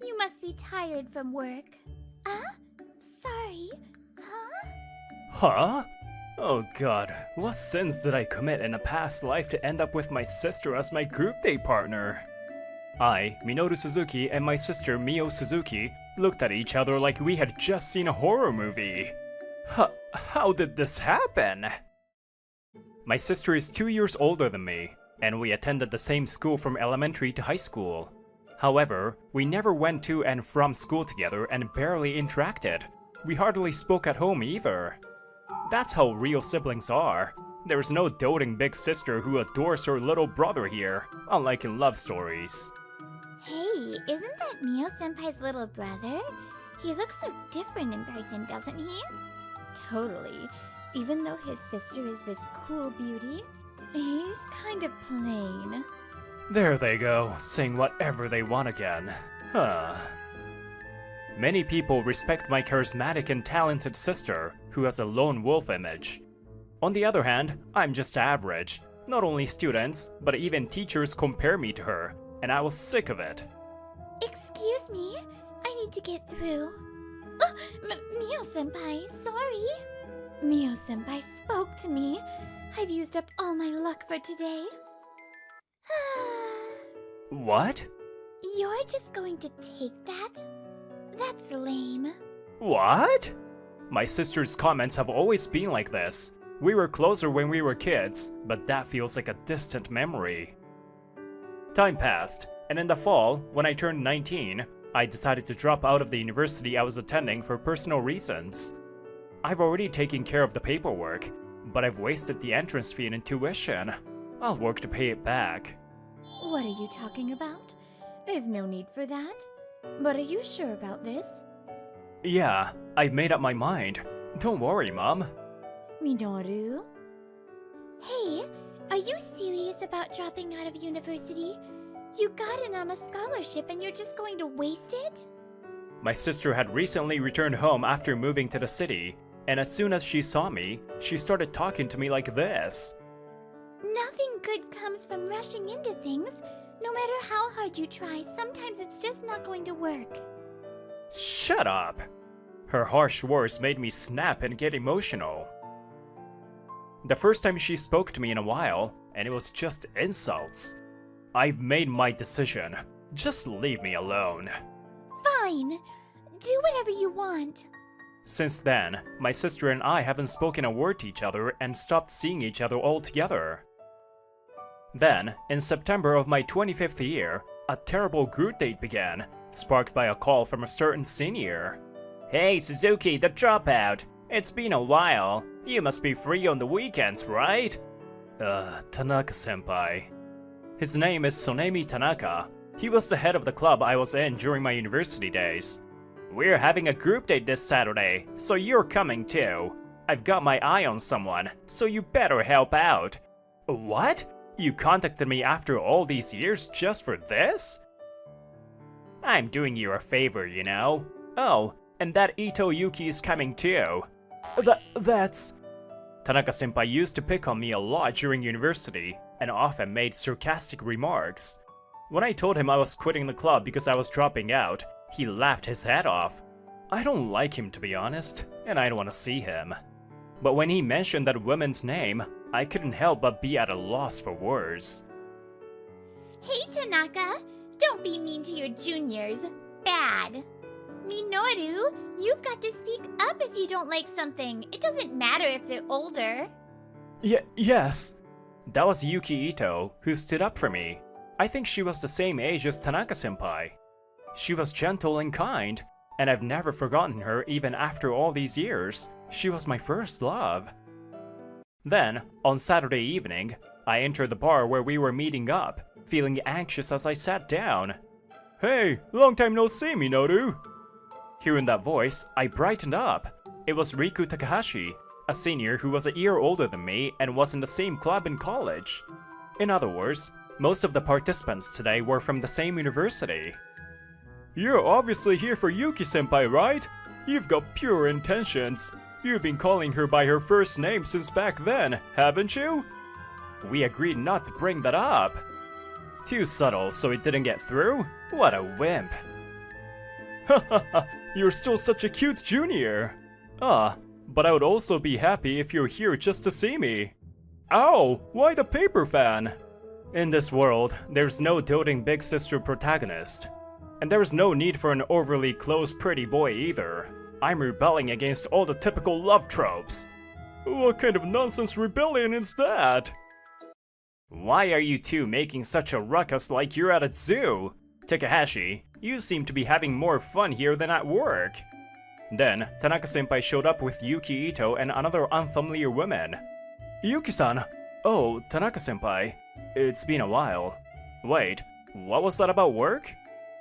You must be tired from work. Sorry. Huh? Huh? Oh god, what sins did I commit in a past life to end up with my sister as my group date partner? I, Minoru Suzuki, and my sister Mio Suzuki looked at each other like we had just seen a horror movie. How did this happen? My sister is 2 years older than me, and we attended the same school from elementary to high school. However, we never went to and from school together and barely interacted. We hardly spoke at home either. That's how real siblings are. There's no doting big sister who adores her little brother here, unlike in love stories. Hey, isn't that Mio-senpai's little brother? He looks so different in person, doesn't he? Totally. Even though his sister is this cool beauty, he's kind of plain. There they go, saying whatever they want again. Many people respect my charismatic and talented sister, who has a lone wolf image. On the other hand, I'm just average. Not only students, but even teachers compare me to her, and I was sick of it. Excuse me, I need to get through. Mio-senpai, sorry. Mio-senpai spoke to me. I've used up all my luck for today. What? You're just going to take that? That's lame. What? My sister's comments have always been like this. We were closer when we were kids, but that feels like a distant memory. Time passed, and in the fall, when I turned 19, I decided to drop out of the university I was attending for personal reasons. I've already taken care of the paperwork, but I've wasted the entrance fee and tuition. I'll work to pay it back. What are you talking about? There's no need for that. But are you sure about this? Yeah, I've made up my mind. Don't worry, Mom. Minoru? Hey, are you serious about dropping out of university? You got in on a scholarship and you're just going to waste it? My sister had recently returned home after moving to the city, and as soon as she saw me, she started talking to me like this. Nothing good comes from rushing into things. No matter how hard you try, sometimes it's just not going to work. Shut up! Her harsh words made me snap and get emotional. The first time she spoke to me in a while, and it was just insults. I've made my decision. Just leave me alone. Fine. Do whatever you want. Since then, my sister and I haven't spoken a word to each other and stopped seeing each other altogether. Then, in September of my 25th year, a terrible group date began, sparked by a call from a certain senior. Hey Suzuki, the dropout! It's been a while. You must be free on the weekends, right? Tanaka-senpai. His name is Sonemi Tanaka. He was the head of the club I was in during my university days. We're having a group date this Saturday, so you're coming too. I've got my eye on someone, so you better help out. What? You contacted me after all these years just for this? I'm doing you a favor, you know. Oh, and that Ito Yuki is coming too. That's... Tanaka-senpai used to pick on me a lot during university, and often made sarcastic remarks. When I told him I was quitting the club because I was dropping out, he laughed his head off. I don't like him, to be honest, and I don't want to see him. But when he mentioned that woman's name, I couldn't help but be at a loss for words. Hey Tanaka, don't be mean to your juniors. Bad. Minoru, you've got to speak up if you don't like something. It doesn't matter if they're older. Yes. That was Yuki Ito, who stood up for me. I think she was the same age as Tanaka-senpai. She was gentle and kind, and I've never forgotten her even after all these years. She was my first love. Then, on Saturday evening, I entered the bar where we were meeting up, feeling anxious as I sat down. Hey, long time no see, Minoru! Hearing that voice, I brightened up. It was Riku Takahashi, a senior who was a year older than me and was in the same club in college. In other words, most of the participants today were from the same university. You're obviously here for Yuki-senpai, right? You've got pure intentions. You've been calling her by her first name since back then, haven't you? We agreed not to bring that up. Too subtle so it didn't get through? What a wimp. Hahaha, you're still such a cute junior. Ah, but I would also be happy if you're here just to see me. Ow, why the paper fan? In this world, there's no doting big sister protagonist. And there's no need for an overly close pretty boy either. I'm rebelling against all the typical love tropes. What kind of nonsense rebellion is that? Why are you two making such a ruckus like you're at a zoo? Takahashi, you seem to be having more fun here than at work. Then, Tanaka-senpai showed up with Yuki Ito and another unfamiliar woman. Yuki-san! Oh, Tanaka-senpai. It's been a while. Wait, what was that about work?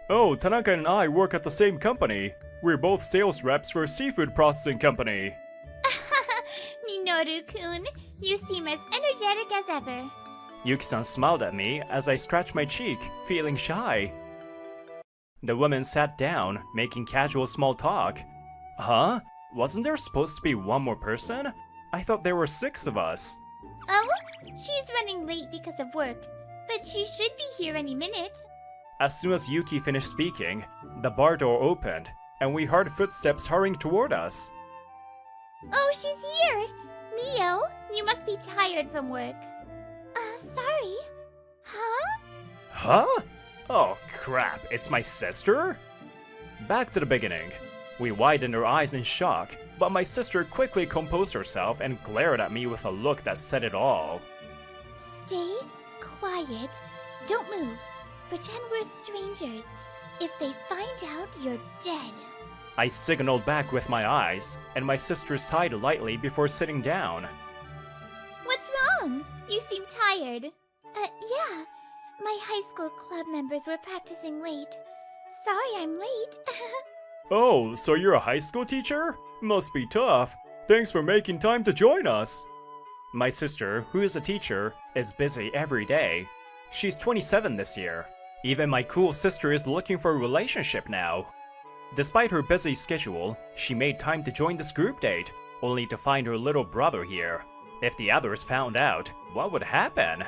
Oh, Tanaka and I work at the same company. We're both sales reps for a seafood processing company. Minoru-kun, you seem as energetic as ever. Yuki-san smiled at me as I scratched my cheek, feeling shy. The woman sat down, making casual small talk. Huh? Wasn't there supposed to be one more person? I thought there were 6 of us. Oh, she's running late because of work, but she should be here any minute. As soon as Yuki finished speaking, the bar door opened, and we heard footsteps hurrying toward us. Oh, she's here! Mio, you must be tired from work. Sorry. Huh? Huh? Oh crap, it's my sister? Back to the beginning. We widened our eyes in shock, but my sister quickly composed herself and glared at me with a look that said it all. Stay quiet. Don't move. Pretend we're strangers. If they find out, you're dead. I signaled back with my eyes, and my sister sighed lightly before sitting down. What's wrong? You seem tired. Yeah. My high school club members were practicing late. Sorry I'm late. Oh, so you're a high school teacher? Must be tough. Thanks for making time to join us. My sister, who is a teacher, is busy every day. She's 27 this year. Even my cool sister is looking for a relationship now. Despite her busy schedule, she made time to join this group date, only to find her little brother here. If the others found out, what would happen?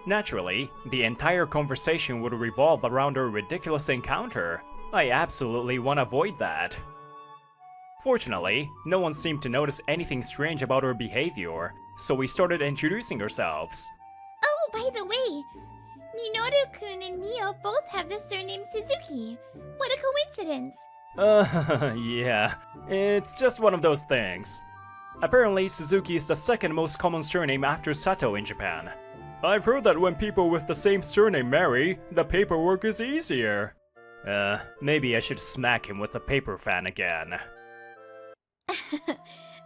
Naturally, the entire conversation would revolve around our ridiculous encounter. I absolutely want to avoid that. Fortunately, no one seemed to notice anything strange about our behavior, so we started introducing ourselves. Oh, by the way, Minoru-kun and Mio both have the surname Suzuki. What a coincidence. Yeah, it's just one of those things. Apparently, Suzuki is the second most common surname after Sato in Japan. I've heard that when people with the same surname marry, the paperwork is easier. Maybe I should smack him with the paper fan again.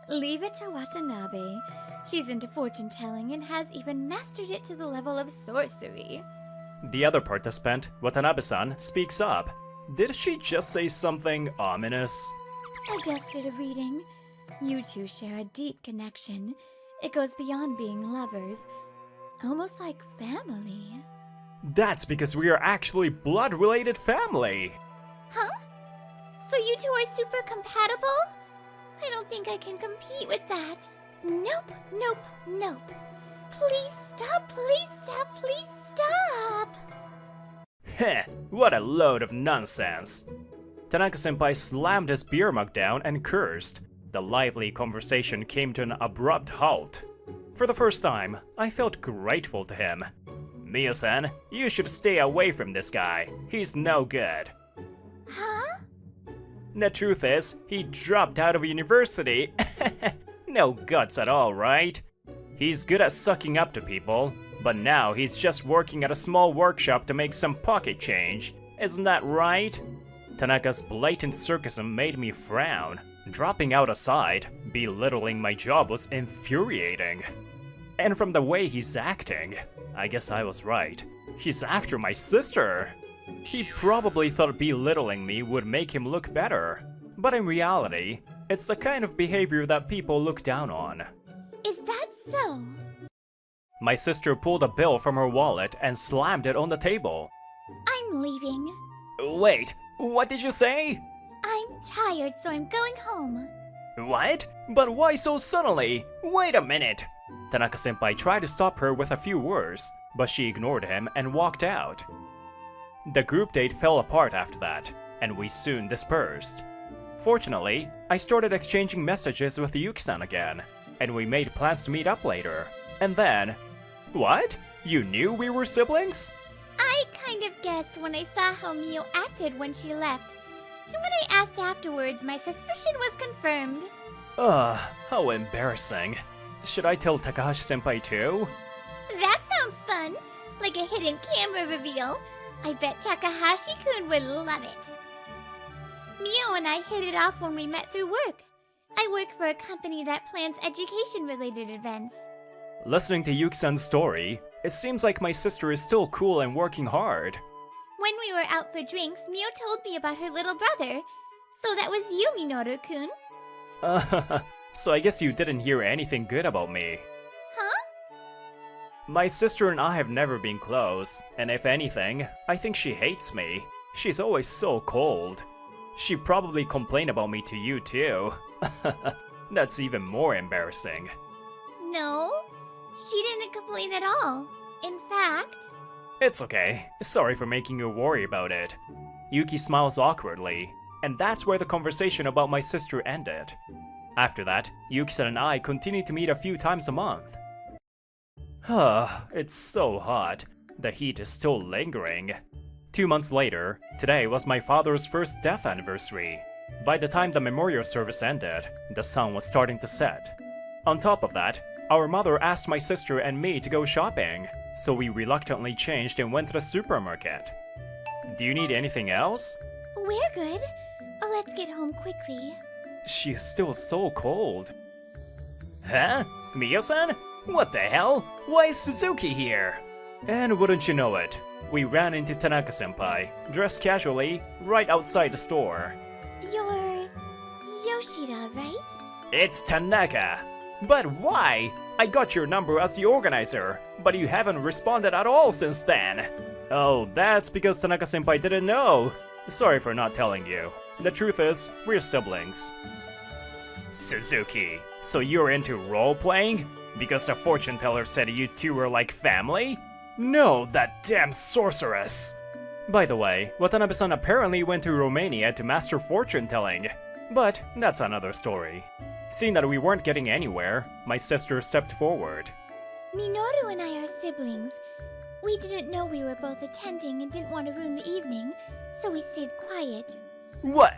Leave it to Watanabe. She's into fortune-telling and has even mastered it to the level of sorcery. The other participant, Watanabe-san, speaks up. Did she just say something ominous? I just did a reading. You two share a deep connection. It goes beyond being lovers. Almost like family. That's because we are actually blood-related family! Huh? So you two are super compatible? I don't think I can compete with that. Nope, nope, nope. Please stop, please stop, please stop! Heh, what a load of nonsense. Tanaka-senpai slammed his beer mug down and cursed. The lively conversation came to an abrupt halt. For the first time, I felt grateful to him. Mio-san, you should stay away from this guy. He's no good. Huh? The truth is, he dropped out of university. No guts at all, right? He's good at sucking up to people, but now he's just working at a small workshop to make some pocket change. Isn't that right? Tanaka's blatant sarcasm made me frown. Dropping out aside, belittling my job was infuriating. And from the way he's acting, I guess I was right. He's after my sister. He probably thought belittling me would make him look better. But in reality, it's the kind of behavior that people look down on. Is that so? My sister pulled a bill from her wallet and slammed it on the table. I'm leaving. Wait, what did you say? I'm tired, so I'm going home. What? But why so suddenly? Wait a minute! Tanaka-senpai tried to stop her with a few words, but she ignored him and walked out. The group date fell apart after that. and we soon dispersed. Fortunately, I started exchanging messages with Yuki-san again, and we made plans to meet up later. And then... What? You knew we were siblings? I kind of guessed when I saw how Mio acted when she left. And when I asked afterwards, my suspicion was confirmed. Ugh, how embarrassing. Should I tell Takahashi-senpai too? That sounds fun! Like a hidden camera reveal. I bet Takahashi-kun would love it. Mio and I hit it off when we met through work. I work for a company that plans education-related events. Listening to Yuki-san's story, it seems like my sister is still cool and working hard. When we were out for drinks, Mio told me about her little brother. So that was you, Minoru-kun. So I guess you didn't hear anything good about me. Huh? My sister and I have never been close, and if anything, I think she hates me. She's always so cold. She probably complained about me to you too. That's even more embarrassing. No, she didn't complain at all. In fact... It's okay. Sorry for making you worry about it. Yuki smiles awkwardly, and that's where the conversation about my sister ended. After that, Yuki-san and I continued to meet a few times a month. It's so hot. The heat is still lingering. 2 months later, today was my father's first death anniversary. By the time the memorial service ended, the sun was starting to set. On top of that, our mother asked my sister and me to go shopping, so we reluctantly changed and went to the supermarket. Do you need anything else? We're good. Let's get home quickly. She's still so cold. Huh? Mio-san? What the hell? Why is Suzuki here? And wouldn't you know it, we ran into Tanaka-senpai, dressed casually, right outside the store. You're... Yoshida, right? It's Tanaka. But why? I got your number as the organizer, but you haven't responded at all since then. Oh, that's because Tanaka-senpai didn't know. Sorry for not telling you. The truth is, we're siblings. Suzuki, so you're into role-playing? Because the fortune teller said you two were like family? No, that damn sorceress! By the way, Watanabe-san apparently went to Romania to master fortune-telling. But that's another story. Seeing that we weren't getting anywhere, my sister stepped forward. Minoru and I are siblings. We didn't know we were both attending and didn't want to ruin the evening, so we stayed quiet. What?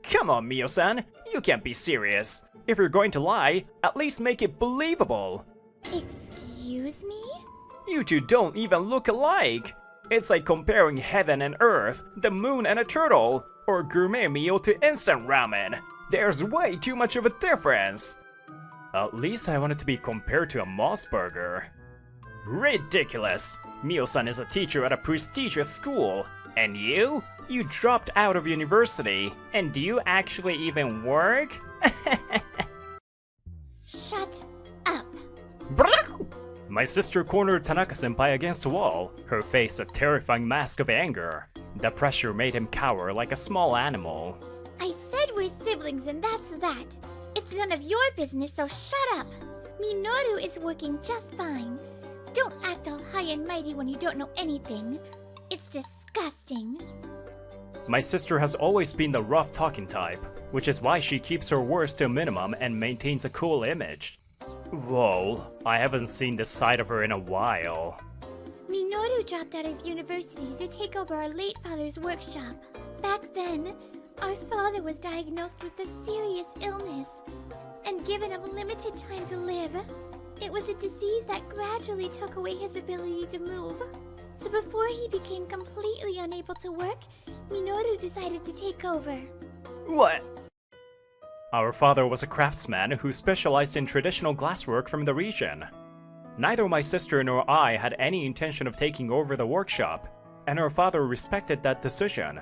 Come on, Mio-san, you can't be serious. If you're going to lie, at least make it believable. Excuse me? You two don't even look alike. It's like comparing heaven and earth, the moon and a turtle, or gourmet meal to instant ramen. There's way too much of a difference. At least I want it to be compared to a Moss burger. Ridiculous. Mio-san is a teacher at a prestigious school. And you? You dropped out of university. And do you actually even work? Shut up. My sister cornered Tanaka-senpai against a wall, her face a terrifying mask of anger. The pressure made him cower like a small animal. I said we're siblings and that's that. It's none of your business, so shut up. Minoru is working just fine. Don't act all high and mighty when you don't know anything. It's disgusting. My sister has always been the rough talking type, which is why she keeps her words to a minimum and maintains a cool image. Whoa, I haven't seen this side of her in a while. Minoru dropped out of university to take over our late father's workshop. Back then, our father was diagnosed with a serious illness and given a limited time to live. It was a disease that gradually took away his ability to move. So before he became completely unable to work, Minoru decided to take over. What? Our father was a craftsman who specialized in traditional glasswork from the region. Neither my sister nor I had any intention of taking over the workshop, and our father respected that decision.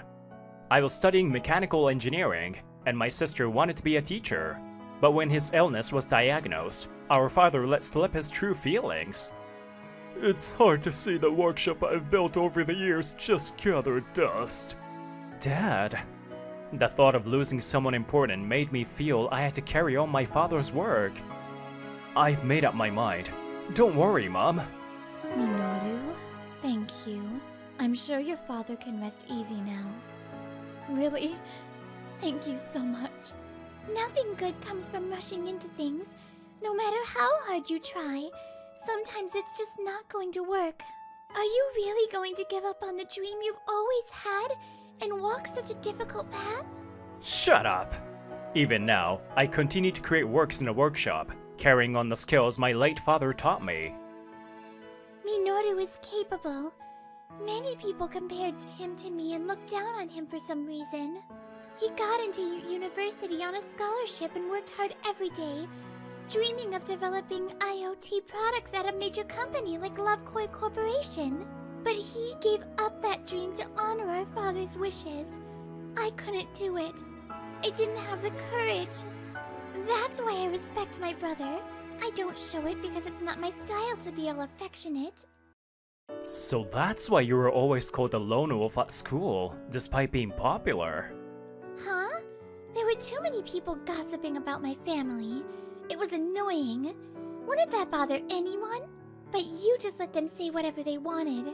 I was studying mechanical engineering, and my sister wanted to be a teacher. But when his illness was diagnosed, our father let slip his true feelings. It's hard to see the workshop I've built over the years just gather dust. Dad? The thought of losing someone important made me feel I had to carry on my father's work. I've made up my mind. Don't worry, Mom. Minoru, thank you. I'm sure your father can rest easy now. really. Thank you so much. Nothing good comes from rushing into things. No matter how hard you try, sometimes it's just not going to work. Are you really going to give up on the dream you've always had and walk such a difficult path? Shut up! Even now, I continue to create works in the workshop, carrying on the skills my late father taught me. Minoru is capable. Many people compared him to me and looked down on him for some reason. He got into university on a scholarship and worked hard every day, dreaming of developing IoT products at a major company like Lovekoi Corporation. But he gave up that dream to honor our father's wishes. I couldn't do it. I didn't have the courage. That's why I respect my brother. I don't show it because it's not my style to be all affectionate. So that's why you were always called the lone wolf at school, despite being popular. Huh? There were too many people gossiping about my family. It was annoying. Wouldn't that bother anyone? But you just let them say whatever they wanted.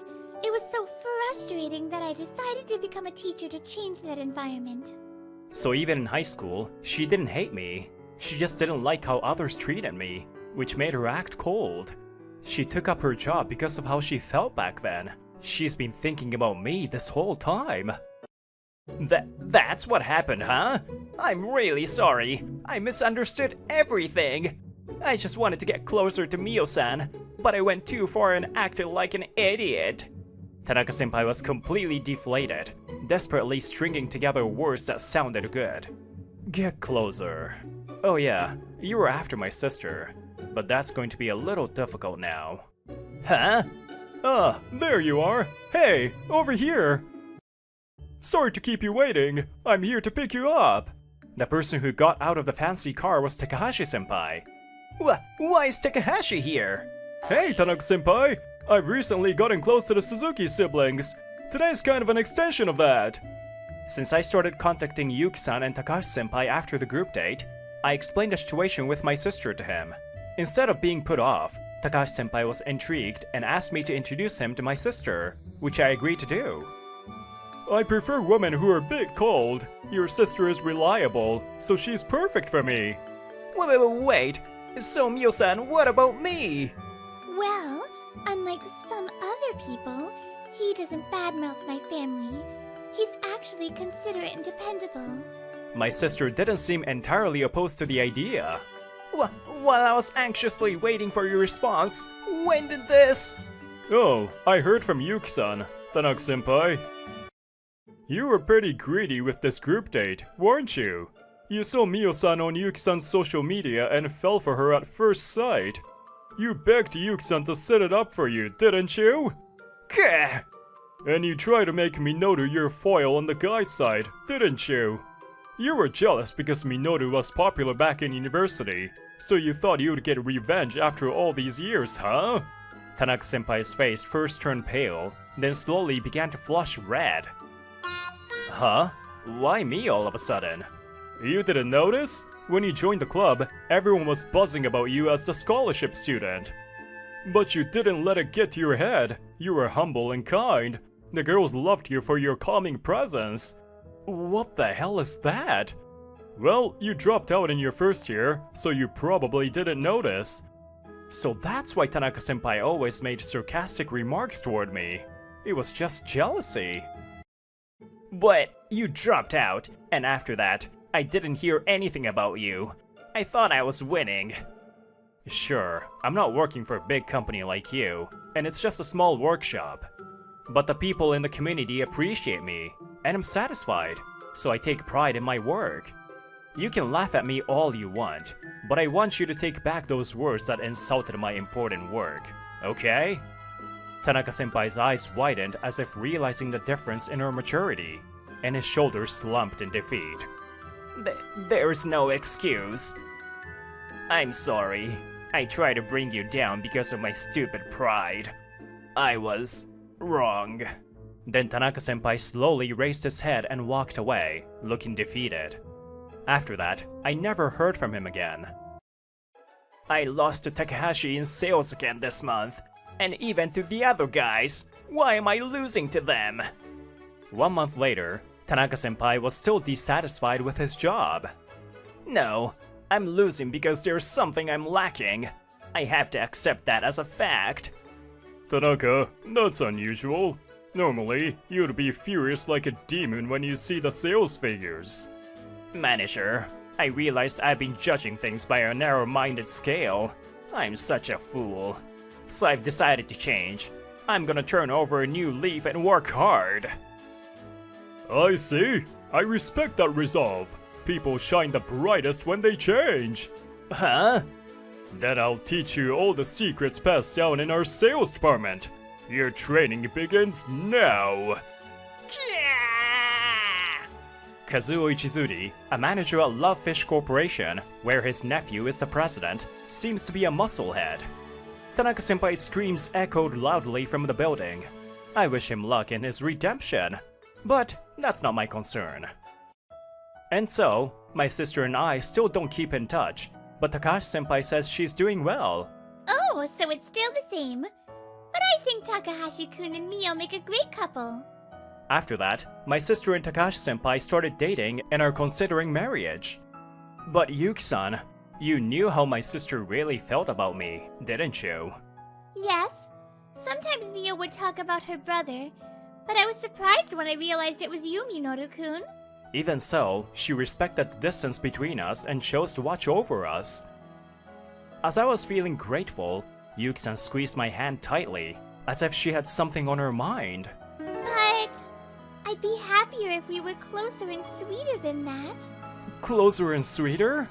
It was so frustrating that I decided to become a teacher to change that environment. So even in high school, she didn't hate me. She just didn't like how others treated me, which made her act cold. She took up her job because of how she felt back then. She's been thinking about me this whole time. That's what happened, huh? I'm really sorry. I misunderstood everything. I just wanted to get closer to Mio-san, but I went too far and acted like an idiot. Tanaka-senpai was completely deflated, desperately stringing together words that sounded good. Get closer. Oh yeah, you were after my sister, but that's going to be a little difficult now. Huh? Ah, there you are. Hey, over here. Sorry to keep you waiting. I'm here to pick you up. The person who got out of the fancy car was Takahashi-senpai. Why is Takahashi here? Hey, Tanaka-senpai. I've recently gotten close to the Suzuki siblings. Today's kind of an extension of that. Since I started contacting Yuki-san and Takahashi-senpai after the group date, I explained the situation with my sister to him. Instead of being put off, Takahashi-senpai was intrigued and asked me to introduce him to my sister, which I agreed to do. I prefer women who are a bit cold. Your sister is reliable, so she's perfect for me. Wait. So Mio-san, what about me? Well, unlike some other people, he doesn't badmouth my family. He's actually considerate and dependable. My sister didn't seem entirely opposed to the idea. While I was anxiously waiting for your response, when did this? Oh, I heard from Yuki-san, Tanaka-senpai. You were pretty greedy with this group date, weren't you? You saw Mio-san on Yuki-san's social media and fell for her at first sight. You begged Yuki-san to set it up for you, didn't you? Gah! And you tried to make Minoru your foil on the guy's side, didn't you? You were jealous because Minoru was popular back in university, so you thought you'd get revenge after all these years, huh? Tanaka-senpai's face first turned pale, then slowly began to flush red. Huh? Why me all of a sudden? You didn't notice? When you joined the club, everyone was buzzing about you as the scholarship student. But you didn't let it get to your head. You were humble and kind. The girls loved you for your calming presence. What the hell is that? Well, you dropped out in your first year, so you probably didn't notice. So that's why Tanaka-senpai always made sarcastic remarks toward me. It was just jealousy. But you dropped out, and after that, I didn't hear anything about you. I thought I was winning. Sure, I'm not working for a big company like you, and it's just a small workshop. But the people in the community appreciate me, and I'm satisfied, so I take pride in my work. You can laugh at me all you want, but I want you to take back those words that insulted my important work, okay? Tanaka-senpai's eyes widened as if realizing the difference in her maturity, and his shoulders slumped in defeat. There's no excuse. I'm sorry. I tried to bring you down because of my stupid pride. I was wrong. Then Tanaka-senpai slowly raised his head and walked away, looking defeated. After that, I never heard from him again. I lost to Takahashi in sales again this month, and even to the other guys. Why am I losing to them? 1 month later, Tanaka-senpai was still dissatisfied with his job. No, I'm losing because there's something I'm lacking. I have to accept that as a fact. Tanaka, that's unusual. Normally, you'd be furious like a demon when you see the sales figures. Manager, I realized I've been judging things by a narrow-minded scale. I'm such a fool. So I've decided to change. I'm gonna turn over a new leaf and work hard. I see. I respect that resolve. People shine the brightest when they change. Huh? Then I'll teach you all the secrets passed down in our sales department. Your training begins now. Kazuo Ichizuri, a manager at Lovefish Corporation, where his nephew is the president, seems to be a musclehead. Tanaka-senpai's screams echoed loudly from the building. I wish him luck in his redemption, but that's not my concern. And so, my sister and I still don't keep in touch, but Takahashi-senpai says she's doing well. Oh, so it's still the same. But I think Takahashi-kun and Mio make a great couple. After that, my sister and Takahashi-senpai started dating and are considering marriage. But Yuki-san, you knew how my sister really felt about me, didn't you? Yes. Sometimes Mio would talk about her brother, but I was surprised when I realized it was you, Minoru-kun. Even so, she respected the distance between us and chose to watch over us. As I was feeling grateful, Yuki-san squeezed my hand tightly, as if she had something on her mind. But I'd be happier if we were closer and sweeter than that. Closer and sweeter?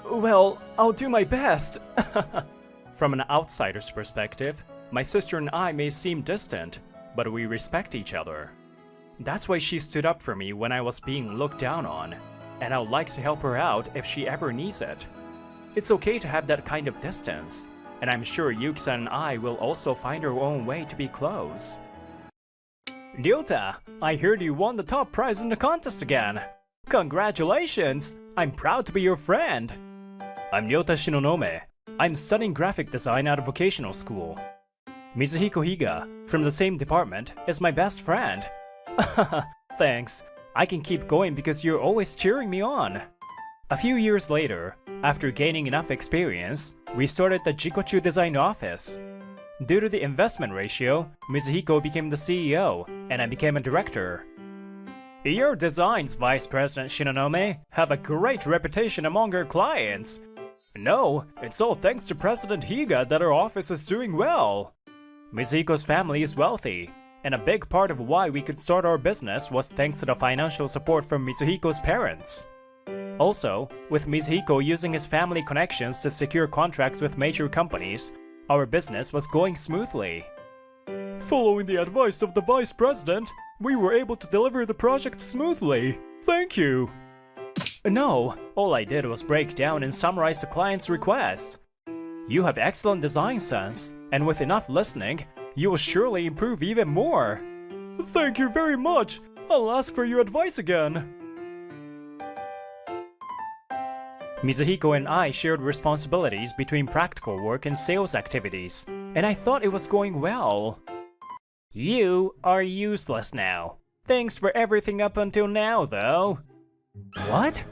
Well, I'll do my best. From an outsider's perspective, my sister and I may seem distant, but we respect each other. That's why she stood up for me when I was being looked down on, and I would like to help her out if she ever needs it. It's okay to have that kind of distance, and I'm sure Yuki-san and I will also find our own way to be close. Ryota, I heard you won the top prize in the contest again. Congratulations! I'm proud to be your friend. I'm Ryota Shinonome. I'm studying graphic design at a vocational school. Mizuhiko Higa, from the same department, is my best friend. Thanks. I can keep going because you're always cheering me on. A few years later, after gaining enough experience, we started the Jikochu design office. Due to the investment ratio, Mizuhiko became the CEO, and I became a director. Your designs, Vice President Shinonome, have a great reputation among our clients. No, it's all thanks to President Higa that our office is doing well. Mizuhiko's family is wealthy, and a big part of why we could start our business was thanks to the financial support from Mizuhiko's parents. Also, with Mizuhiko using his family connections to secure contracts with major companies, our business was going smoothly. Following the advice of the Vice President, we were able to deliver the project smoothly. Thank you! No, all I did was break down and summarize the client's request. You have excellent design sense, and with enough listening, you will surely improve even more. Thank you very much! I'll ask for your advice again. Mizuhiko and I shared responsibilities between practical work and sales activities, and I thought it was going well. You are useless now. Thanks for everything up until now, though. What?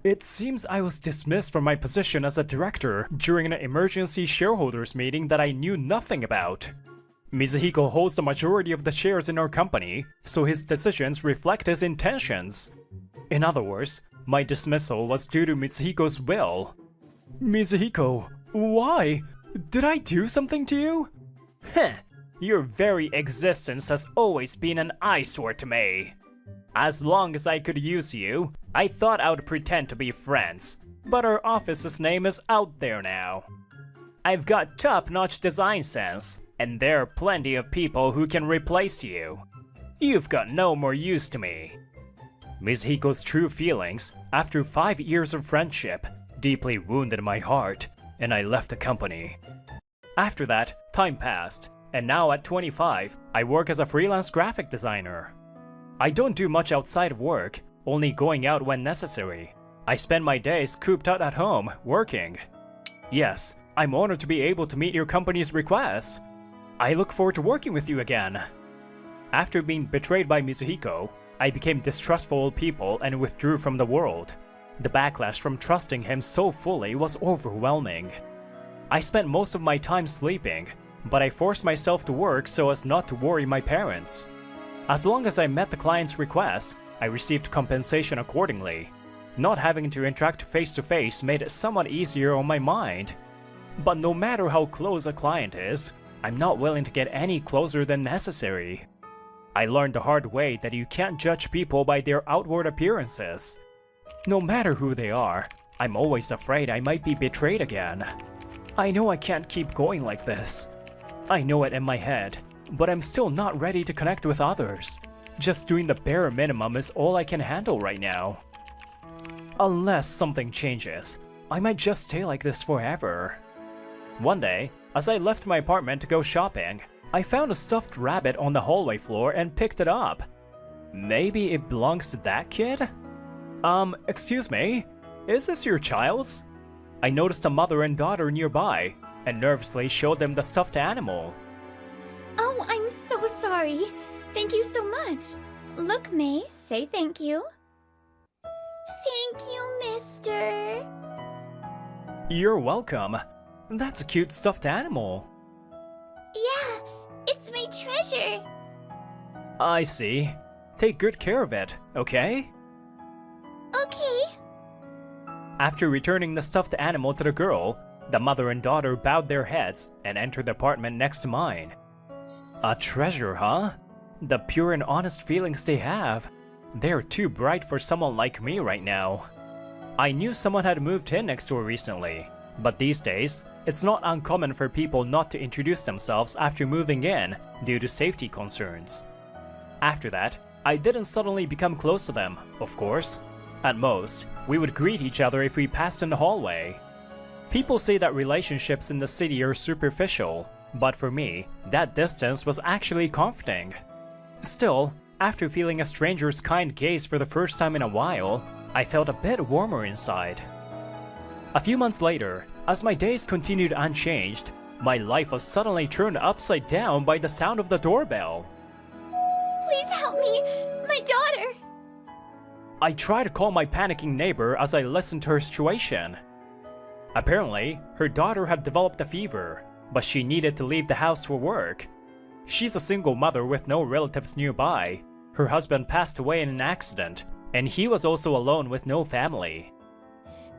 It seems I was dismissed from my position as a director during an emergency shareholders meeting that I knew nothing about. Mizuhiko holds the majority of the shares in our company, so his decisions reflect his intentions. In other words, my dismissal was due to Mizuhiko's will. Mizuhiko, why? Did I do something to you? Heh, your very existence has always been an eyesore to me. As long as I could use you, I thought I would pretend to be friends, but our office's name is out there now. I've got top-notch design sense, and there are plenty of people who can replace you. You've got no more use to me. Mizuhiko's true feelings, after 5 years of friendship, deeply wounded my heart, and I left the company. After that, time passed, and now at 25, I work as a freelance graphic designer. I don't do much outside of work, only going out when necessary. I spend my days cooped up at home, working. Yes, I'm honored to be able to meet your company's requests. I look forward to working with you again. After being betrayed by Mizuhiko, I became distrustful of people and withdrew from the world. The backlash from trusting him so fully was overwhelming. I spent most of my time sleeping, but I forced myself to work so as not to worry my parents. As long as I met the client's requests, I received compensation accordingly. Not having to interact face-to-face made it somewhat easier on my mind. But no matter how close a client is, I'm not willing to get any closer than necessary. I learned the hard way that you can't judge people by their outward appearances. No matter who they are, I'm always afraid I might be betrayed again. I know I can't keep going like this. I know it in my head, but I'm still not ready to connect with others. Just doing the bare minimum is all I can handle right now. Unless something changes, I might just stay like this forever. One day, as I left my apartment to go shopping, I found a stuffed rabbit on the hallway floor and picked it up. Maybe it belongs to that kid? Excuse me? Is this your child's? I noticed a mother and daughter nearby, and nervously showed them the stuffed animal. Oh, I'm so sorry. Thank you so much. Look, May, say thank you. Thank you, mister. You're welcome. That's a cute stuffed animal. Yeah, it's my treasure. I see. Take good care of it, okay? Okay. After returning the stuffed animal to the girl, the mother and daughter bowed their heads and entered the apartment next to mine. A treasure, huh? The pure and honest feelings they have. They're too bright for someone like me right now. I knew someone had moved in next door recently, but these days, it's not uncommon for people not to introduce themselves after moving in due to safety concerns. After that, I didn't suddenly become close to them, of course. At most, we would greet each other if we passed in the hallway. People say that relationships in the city are superficial, but for me, that distance was actually comforting. Still, after feeling a stranger's kind gaze for the first time in a while, I felt a bit warmer inside. A few months later, as my days continued unchanged, my life was suddenly turned upside down by the sound of the doorbell. Please help me, my daughter. I tried to call my panicking neighbor as I listened to her situation. Apparently, her daughter had developed a fever, but she needed to leave the house for work. She's a single mother with no relatives nearby. Her husband passed away in an accident, and he was also alone with no family.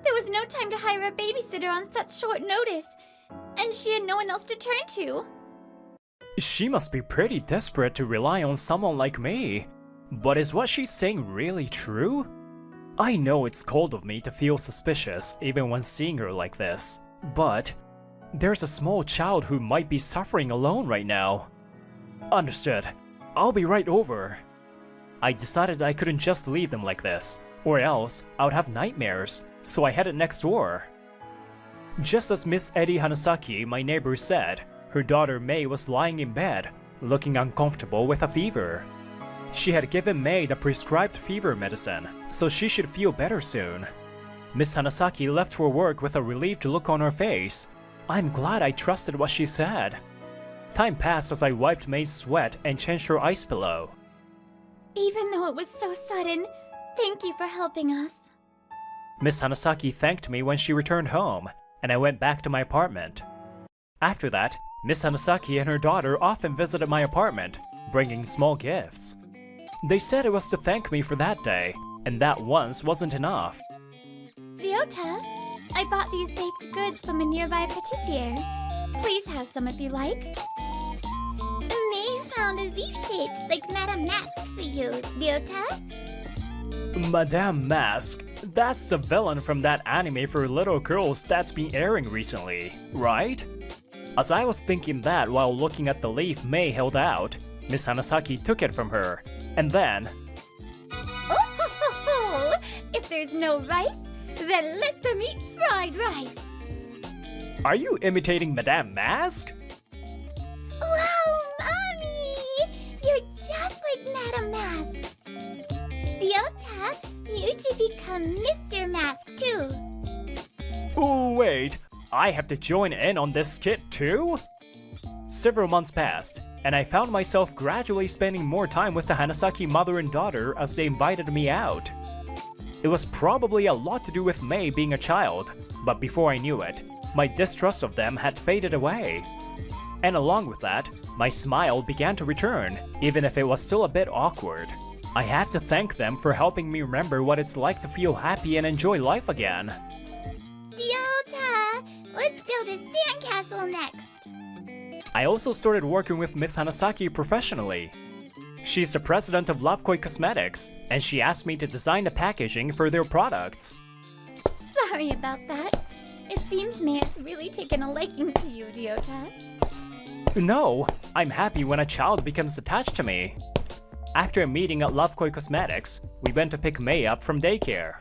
There was no time to hire a babysitter on such short notice, and she had no one else to turn to. She must be pretty desperate to rely on someone like me. But is what she's saying really true? I know it's cold of me to feel suspicious even when seeing her like this, but there's a small child who might be suffering alone right now. Understood. I'll be right over. I decided I couldn't just leave them like this, or else I would have nightmares, so I headed next door. Just as Miss Eddie Hanasaki, my neighbor, said, her daughter May was lying in bed, looking uncomfortable with a fever. She had given May the prescribed fever medicine, so she should feel better soon. Miss Hanasaki left for work with a relieved look on her face. I'm glad I trusted what she said. Time passed as I wiped May's sweat and changed her ice pillow. Even though it was so sudden, thank you for helping us. Miss Hanasaki thanked me when she returned home, and I went back to my apartment. After that, Miss Hanasaki and her daughter often visited my apartment, bringing small gifts. They said it was to thank me for that day, and that once wasn't enough. Ryota, I bought these baked goods from a nearby patissier. Please have some if you like. May found a leaf shaped like Madame Mask for you, Ryota. Madame Mask? That's the villain from that anime for little girls that's been airing recently, right? As I was thinking that while looking at the leaf May held out, Miss Hanasaki took it from her, and then... Oh ho ho ho! If there's no rice, then let them eat fried rice! Are you imitating Madame Mask? Wow, Mommy! You're just like Madame Mask! Ryota, you should become Mr. Mask too! Oh, wait, I have to join in on this skit too? Several months passed, and I found myself gradually spending more time with the Hanasaki mother and daughter as they invited me out. It was probably a lot to do with Mei being a child, but before I knew it, my distrust of them had faded away. And along with that, my smile began to return, even if it was still a bit awkward. I have to thank them for helping me remember what it's like to feel happy and enjoy life again. Ryota, let's build a sandcastle next. I also started working with Miss Hanasaki professionally. She's the president of Lovekoi Cosmetics, and she asked me to design the packaging for their products. Sorry about that. It seems Mei has really taken a liking to you, Ryota. No, I'm happy when a child becomes attached to me. After a meeting at Lovekoi Cosmetics, we went to pick Mei up from daycare.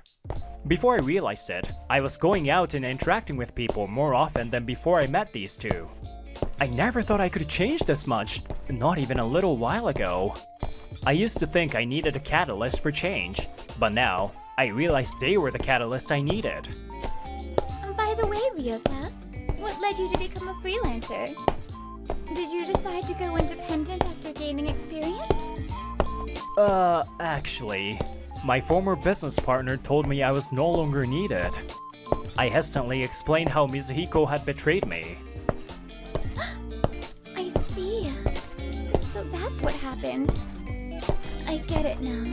Before I realized it, I was going out and interacting with people more often than before I met these two. I never thought I could change this much, not even a little while ago. I used to think I needed a catalyst for change, but now, I realized they were the catalyst I needed. By the way, Ryota, what led you to become a freelancer? Did you decide to go independent after gaining experience? Actually, my former business partner told me I was no longer needed. I hesitantly explained how Mizuhiko had betrayed me. I see. So that's what happened. I get it now.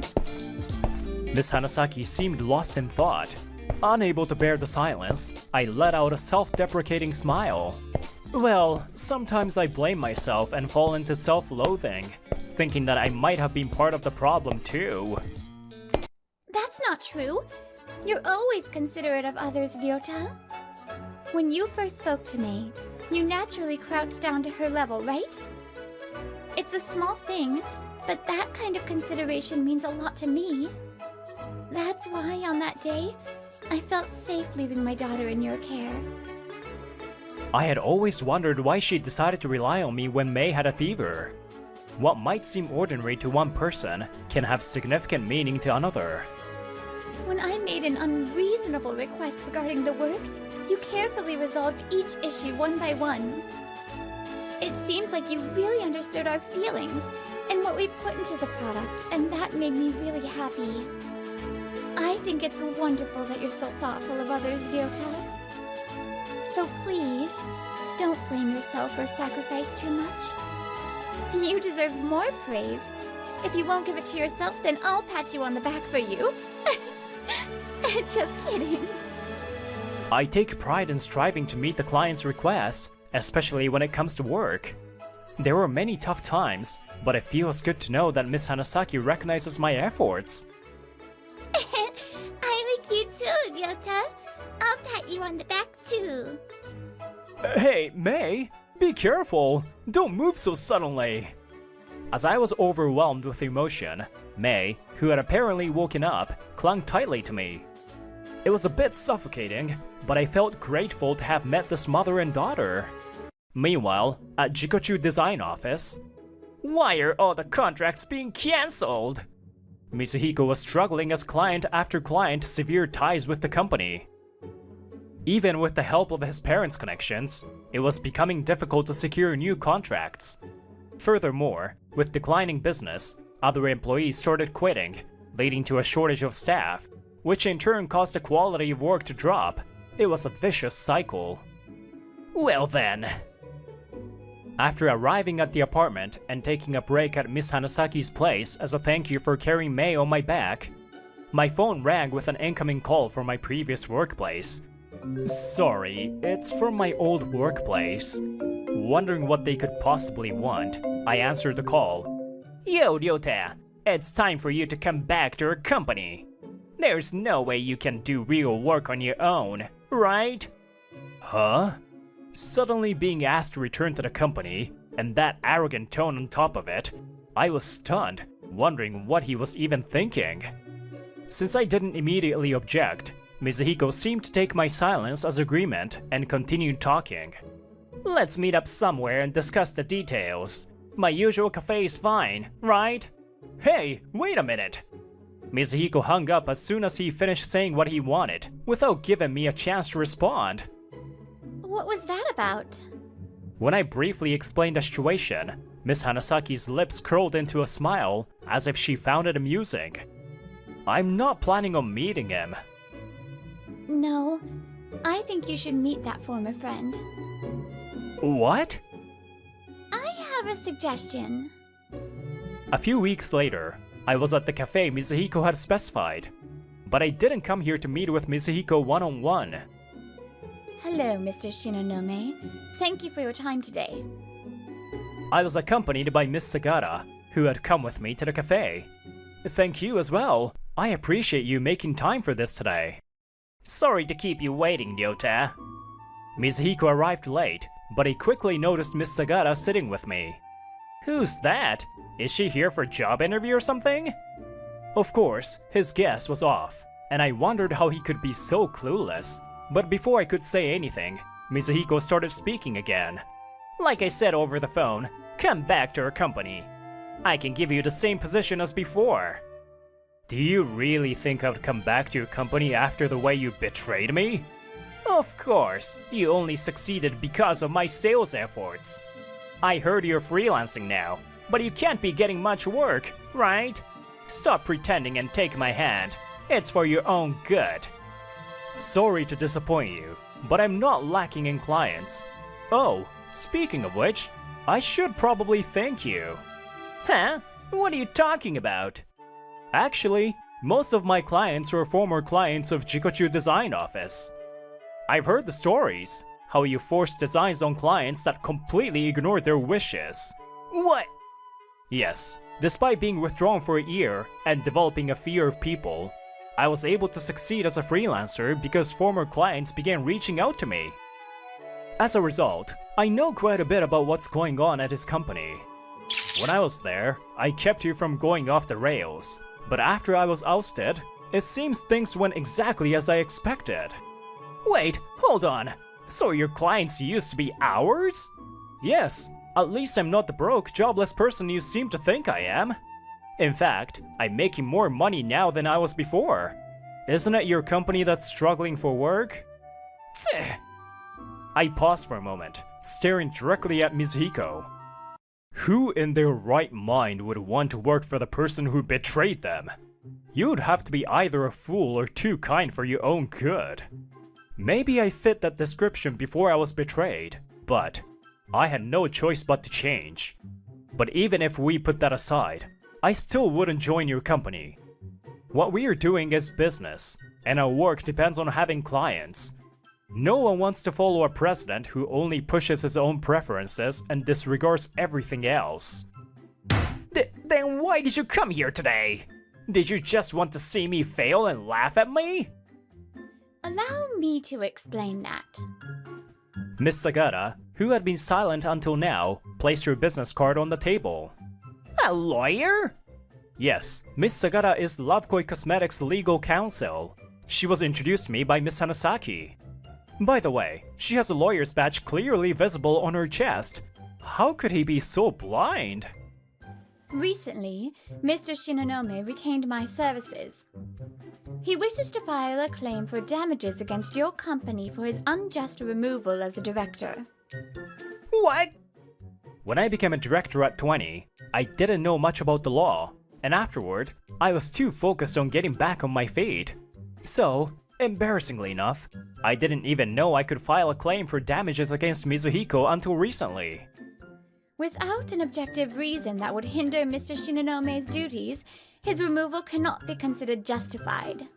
Miss Hanasaki seemed lost in thought. Unable to bear the silence, I let out a self-deprecating smile. Well, sometimes I blame myself and fall into self-loathing, thinking that I might have been part of the problem too. That's not true. You're always considerate of others, Ryota. When you first spoke to me, you naturally crouched down to her level, right? It's a small thing, but that kind of consideration means a lot to me. That's why, on that day, I felt safe leaving my daughter in your care. I had always wondered why she decided to rely on me when Mei had a fever. What might seem ordinary to one person can have significant meaning to another. When I made an unreasonable request regarding the work, you carefully resolved each issue one by one. It seems like you really understood our feelings and what we put into the product, and that made me really happy. I think it's wonderful that you're so thoughtful of others, Ryota. So please, don't blame yourself or sacrifice too much. You deserve more praise. If you won't give it to yourself, then I'll pat you on the back for you. Just kidding. I take pride in striving to meet the client's requests, especially when it comes to work. There were many tough times, but it feels good to know that Miss Hanasaki recognizes my efforts. I like you too, Ryota. I'll pat you on the back too. Hey, Mei, be careful! Don't move so suddenly! As I was overwhelmed with emotion, Mei, who had apparently woken up, clung tightly to me. It was a bit suffocating, but I felt grateful to have met this mother and daughter. Meanwhile, at Jikochu Design Office, why are all the contracts being cancelled? Mizuhiko was struggling as client after client severed ties with the company. Even with the help of his parents' connections, it was becoming difficult to secure new contracts. Furthermore, with declining business, other employees started quitting, leading to a shortage of staff, which in turn caused the quality of work to drop. It was a vicious cycle. Well then. After arriving at the apartment and taking a break at Miss Hanasaki's place as a thank you for carrying Mei on my back, my phone rang with an incoming call from my previous workplace. Sorry, it's from my old workplace. Wondering what they could possibly want, I answered the call. Yo, Ryota, it's time for you to come back to our company. There's no way you can do real work on your own, right? Huh? Suddenly being asked to return to the company, and that arrogant tone on top of it, I was stunned, wondering what he was even thinking. Since I didn't immediately object, Mizuhiko seemed to take my silence as agreement and continued talking. Let's meet up somewhere and discuss the details. My usual cafe is fine, right? Hey, wait a minute! Mizuhiko hung up as soon as he finished saying what he wanted, without giving me a chance to respond. What was that about? When I briefly explained the situation, Miss Hanasaki's lips curled into a smile as if she found it amusing. I'm not planning on meeting him. No, I think you should meet that former friend. What? I have a suggestion. A few weeks later, I was at the cafe Mizuhiko had specified, but I didn't come here to meet with Mizuhiko one-on-one. Hello, Mr. Shinonome. Thank you for your time today. I was accompanied by Miss Sagara, who had come with me to the cafe. Thank you as well. I appreciate you making time for this today. Sorry to keep you waiting, Ryota. Mizuhiko arrived late, but he quickly noticed Miss Sagara sitting with me. Who's that? Is she here for a job interview or something? Of course, his guess was off, and I wondered how he could be so clueless. But before I could say anything, Mizuhiko started speaking again. Like I said over the phone, come back to our company. I can give you the same position as before. Do you really think I would come back to your company after the way you betrayed me? Of course, you only succeeded because of my sales efforts. I heard you're freelancing now, but you can't be getting much work, right? Stop pretending and take my hand. It's for your own good. Sorry to disappoint you, but I'm not lacking in clients. Oh, speaking of which, I should probably thank you. Huh? What are you talking about? Actually, most of my clients are former clients of Jikochu Design Office. I've heard the stories, how you forced designs on clients that completely ignored their wishes. What? Yes, despite being withdrawn for a year and developing a fear of people, I was able to succeed as a freelancer because former clients began reaching out to me. As a result, I know quite a bit about what's going on at his company. When I was there, I kept you from going off the rails, but after I was ousted, it seems things went exactly as I expected. Wait, hold on. So your clients used to be ours? Yes, at least I'm not the broke, jobless person you seem to think I am. In fact, I'm making more money now than I was before. Isn't it your company that's struggling for work? Tch. I paused for a moment, staring directly at Mizuhiko. Who in their right mind would want to work for the person who betrayed them? You'd have to be either a fool or too kind for your own good. Maybe I fit that description before I was betrayed, but I had no choice but to change. But even if we put that aside, I still wouldn't join your company. What we are doing is business, and our work depends on having clients. No one wants to follow a president who only pushes his own preferences and disregards everything else. Then why did you come here today? Did you just want to see me fail and laugh at me? Allow me to explain that. Miss Sagara, who had been silent until now, placed her business card on the table. A lawyer? Yes, Miss Sagara is Lovekoi Cosmetics' legal counsel. She was introduced to me by Miss Hanasaki. By the way, she has a lawyer's badge clearly visible on her chest. How could he be so blind? Recently, Mr. Shinonome retained my services. He wishes to file a claim for damages against your company for his unjust removal as a director. What? When I became a director at 20, I didn't know much about the law, and afterward, I was too focused on getting back on my feet. So, embarrassingly enough, I didn't even know I could file a claim for damages against Mizuhiko until recently. Without an objective reason that would hinder Mr. Shinonome's duties, his removal cannot be considered justified.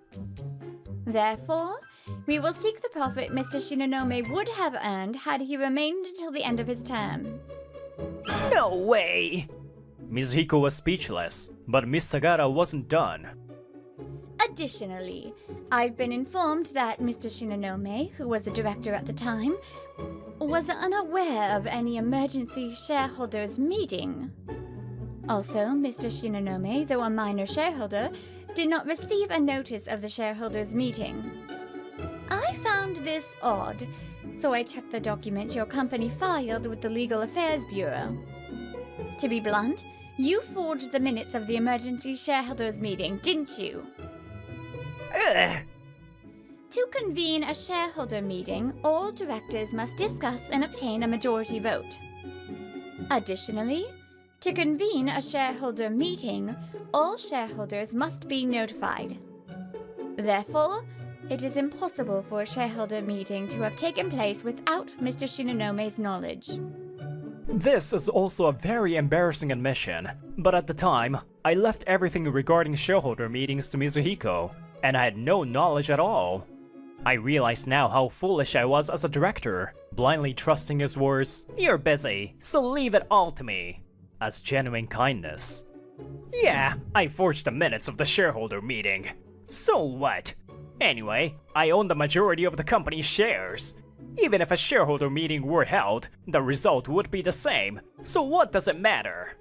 Therefore, we will seek the profit Mr. Shinonome would have earned had he remained until the end of his term. No way! Mizuhiko was speechless, but Miss Sagara wasn't done. Additionally, I've been informed that Mr. Shinonome, who was the director at the time, was unaware of any emergency shareholders meeting. Also, Mr. Shinonome, though a minor shareholder, did not receive a notice of the shareholders meeting. I found this odd, so I checked the documents your company filed with the Legal Affairs Bureau. To be blunt, you forged the minutes of the emergency shareholders meeting, didn't you? Ugh. To convene a shareholder meeting, all directors must discuss and obtain a majority vote. Additionally, to convene a shareholder meeting, all shareholders must be notified. Therefore, it is impossible for a shareholder meeting to have taken place without Mr. Shinanome's knowledge. This is also a very embarrassing admission, but at the time, I left everything regarding shareholder meetings to Mizuhiko, and I had no knowledge at all. I realize now how foolish I was as a director, blindly trusting his words, "You're busy, so leave it all to me," as genuine kindness. Yeah, I forged the minutes of the shareholder meeting. So what? Anyway, I own the majority of the company's shares. Even if a shareholder meeting were held, the result would be the same, so what does it matter?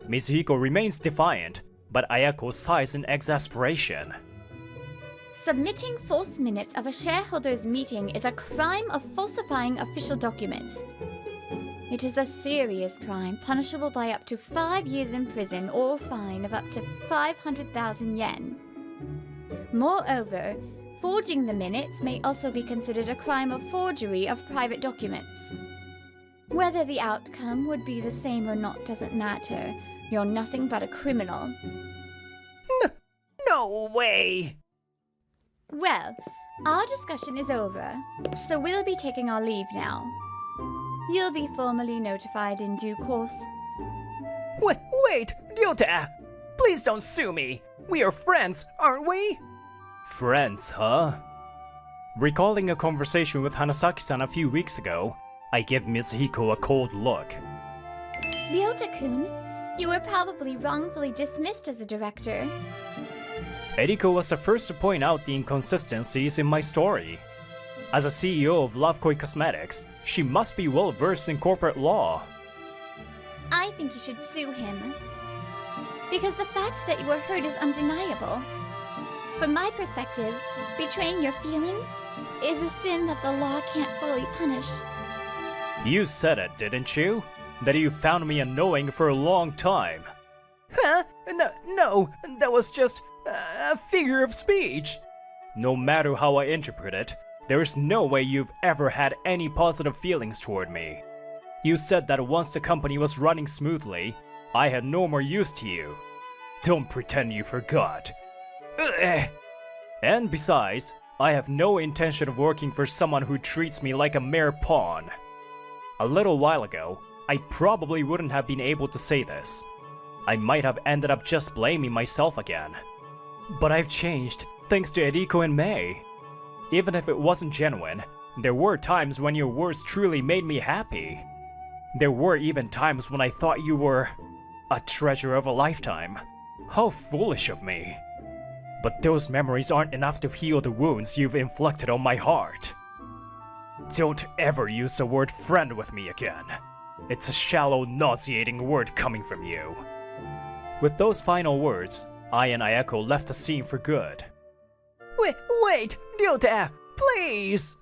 Mizuhiko remains defiant, but Ayako sighs in exasperation. Submitting false minutes of a shareholders' meeting is a crime of falsifying official documents. It is a serious crime punishable by up to 5 years in prison or fine of up to 500,000 yen. Moreover, forging the minutes may also be considered a crime of forgery of private documents. Whether the outcome would be the same or not doesn't matter. You're nothing but a criminal. No way! Well, our discussion is over, so we'll be taking our leave now. You'll be formally notified in due course. Wait, Ryota! Please don't sue me! We are friends, aren't we? Friends, huh? Recalling a conversation with Hanasaki-san a few weeks ago, I give Mizuhiko a cold look. Ryota-kun, you were probably wrongfully dismissed as a director. Eriko was the first to point out the inconsistencies in my story. As a CEO of Lovekoi Cosmetics, she must be well versed in corporate law. I think you should sue him. Because the fact that you were hurt is undeniable. From my perspective, betraying your feelings is a sin that the law can't fully punish. You said it, didn't you? That you found me annoying for a long time. Huh? No, that was just a figure of speech. No matter how I interpret it, there's no way you've ever had any positive feelings toward me. You said that once the company was running smoothly, I had no more use to you. Don't pretend you forgot. Ugh. And besides, I have no intention of working for someone who treats me like a mere pawn. A little while ago, I probably wouldn't have been able to say this. I might have ended up just blaming myself again. But I've changed, thanks to Eriko and Mei. Even if it wasn't genuine, there were times when your words truly made me happy. There were even times when I thought you were a treasure of a lifetime. How foolish of me. But those memories aren't enough to heal the wounds you've inflicted on my heart. Don't ever use the word friend with me again. It's a shallow, nauseating word coming from you. With those final words, I and Ayako left the scene for good. Wait, Ryota, please!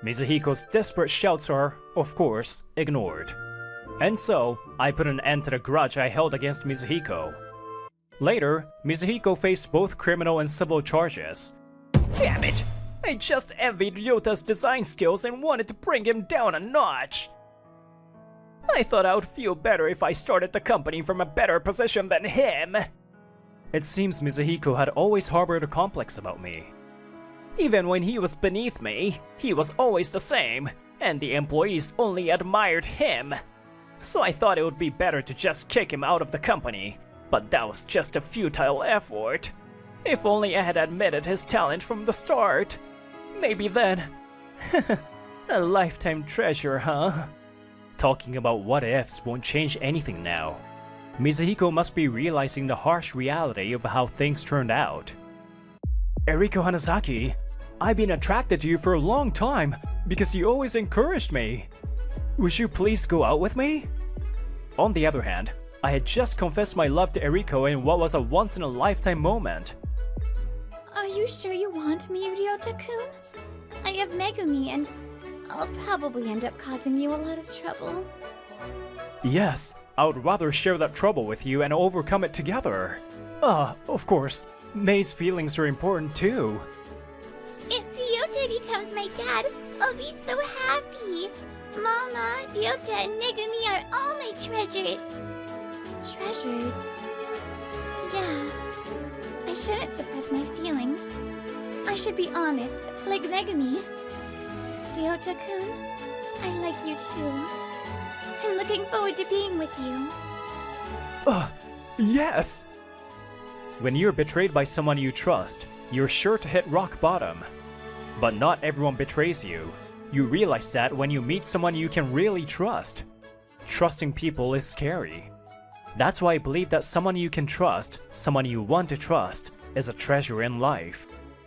Mizuhiko's desperate shouts are, of course, ignored. And so, I put an end to the grudge I held against Mizuhiko. Later, Mizuhiko faced both criminal and civil charges. Damn it! I just envied Ryota's design skills and wanted to bring him down a notch. I thought I would feel better if I started the company from a better position than him. It seems Mizuhiko had always harbored a complex about me. Even when he was beneath me, he was always the same, and the employees only admired him. So I thought it would be better to just kick him out of the company, but that was just a futile effort. If only I had admitted his talent from the start. Maybe then... a lifetime treasure, huh? Talking about what ifs won't change anything now. Mizuhiko must be realizing the harsh reality of how things turned out. Eriko Hanazaki, I've been attracted to you for a long time because you always encouraged me. Would you please go out with me? On the other hand, I had just confessed my love to Eriko in what was a once-in-a-lifetime moment. Are you sure you want me, Ryota-kun? I have Megumi and I'll probably end up causing you a lot of trouble. Yes, I would rather share that trouble with you and overcome it together. Of course, Mei's feelings are important too. It's my dad, I'll be so happy. Mama, Ryota, and Megumi are all my treasures. Treasures? Yeah. I shouldn't suppress my feelings. I should be honest, like Megumi. Ryota-kun, I like you too. I'm looking forward to being with you. Yes! When you're betrayed by someone you trust, you're sure to hit rock bottom. But not everyone betrays you. You realize that when you meet someone you can really trust. Trusting people is scary. That's why I believe that someone you can trust, someone you want to trust, is a treasure in life.